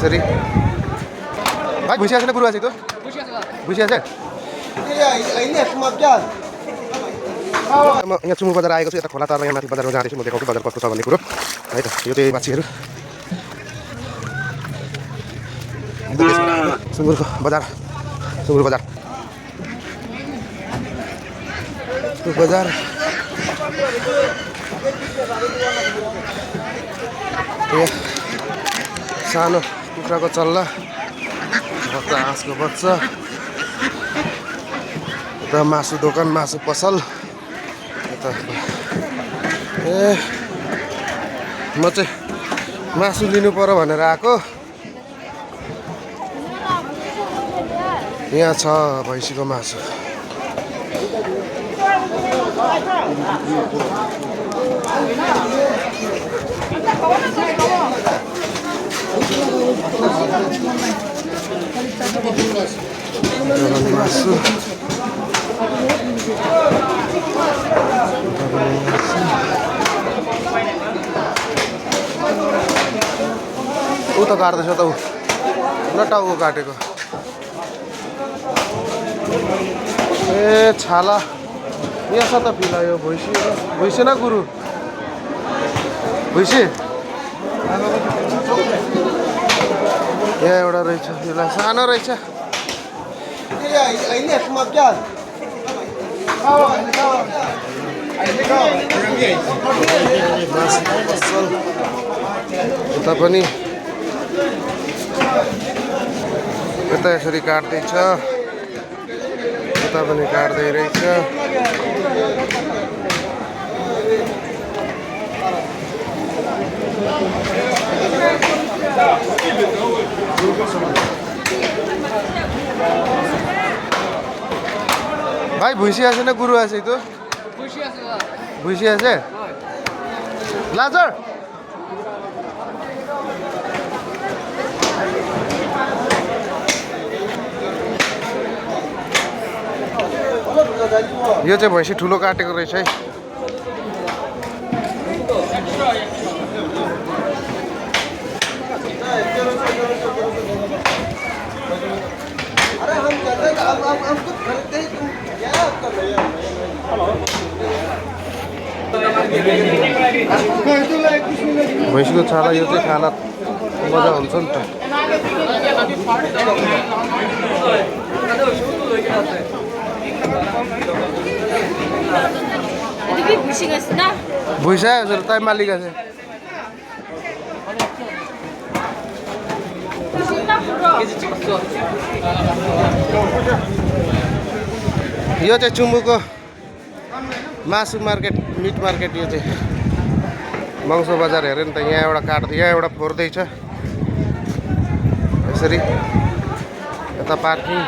यसरी भाइ भुइँसिया छैन गुरु आछि त भुइँसिया छ म यहाँ चुमु बजार आएको छु यता खोला तार यहाँ माथि बजारमा जाँदैछु म देखाउँछु बजार कस्तो छ भन्ने कुरो है त यो चाहिँ माछीहरू सुँगुरको बजार बजार सानो कुखुराको चल्ला हाँसको बच्चा यता मासु दोकान मासु पसल यता म चाहिँ मासु लिनु पर्यो भनेर आएको यहाँ छ भैँसीको मासु मासु ऊ त काट्दैछ त ऊ न टाउको काटेको ए छाला यहाँ छ त फिला यो भैँसी न गुरु भैँसी यहाँ एउटा रहेछ यसलाई सानो रहेछ यता पनि यता यसरी काट्दैछ यता पनि काट्दै रहेछ भाई भुइँसी আছে না গুরু আছে তো ভুইসি আছে লাজার यो चाहिँ भैँसी ठुलो काटेको रहेछ है भैँसीको छाला यो चाहिँ खाना मजा हुन्छ नि त भुइँसा हजुर ताई मालिक আছে यो चाहिँ चुम्बुको मासु मार्केट मिट मार्केट यो चाहिँ मङ्सो बजार हेऱ्यो नि त यहाँ एउटा काट्दै यहाँ एउटा फोर्दैछ यसरी यता पार्किङ